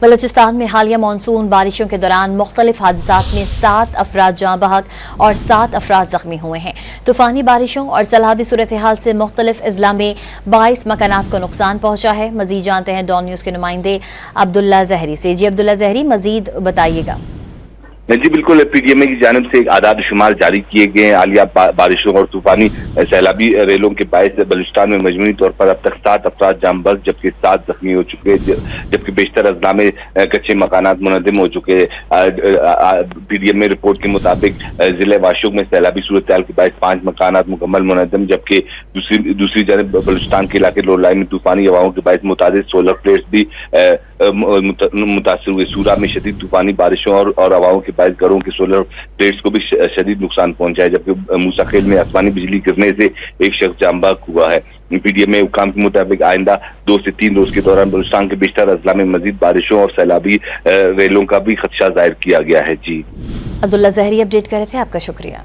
بلوچستان میں حالیہ مانسون بارشوں کے دوران مختلف حادثات میں 7 افراد جاں بحق اور 7 افراد زخمی ہوئے ہیں۔ طوفانی بارشوں اور سیلابی صورتحال سے مختلف اضلاع میں 22 مکانات کو نقصان پہنچا ہے۔ مزید جانتے ہیں ڈان نیوز کے نمائندے عبداللہ زہری سے۔ جی عبداللہ زہری، مزید بتائیے گا۔ جی بالکل، پی ڈی ایم اے کی جانب سے ایک اعداد و شمار جاری کیے گئے ہیں۔ حالیہ بارشوں اور طوفانی سیلابی ریلوں کے باعث بلوچستان میں مجموعی طور پر اب تک 7 افراد جاں بحق جبکہ 7 زخمی ہو چکے، جبکہ بیشتر اضلاع میں کچے مکانات منہدم ہو چکے۔ پی ڈی ایم اے رپورٹ کے مطابق ضلع واشوق میں سیلابی صورتحال کے باعث 5 مکانات مکمل منہدم، جبکہ دوسری جانب بلوچستان کے علاقے لوڈ لائن میں طوفانی ہواؤں کے باعث متعدد سولر پلیٹس بھی متاثر ہوئے۔ سورا میں شدید طوفانی بارشوں اور ہواؤں کے باعث گھروں کے سولر پلیٹس کو بھی شدید نقصان پہنچا ہے، جبکہ موسیٰ خیل میں آسمانی بجلی گرنے سے ایک شخص جاں بحق ہوا ہے۔ پی ڈی ایم اے حکام کے مطابق آئندہ 2 سے 3 روز کے دوران بلوچستان کے بیشتر اضلاع میں مزید بارشوں اور سیلابی ریلوں کا بھی خدشہ ظاہر کیا گیا ہے۔ جی عبداللہ زہری اپڈیٹ کر رہے تھے، آپ کا شکریہ۔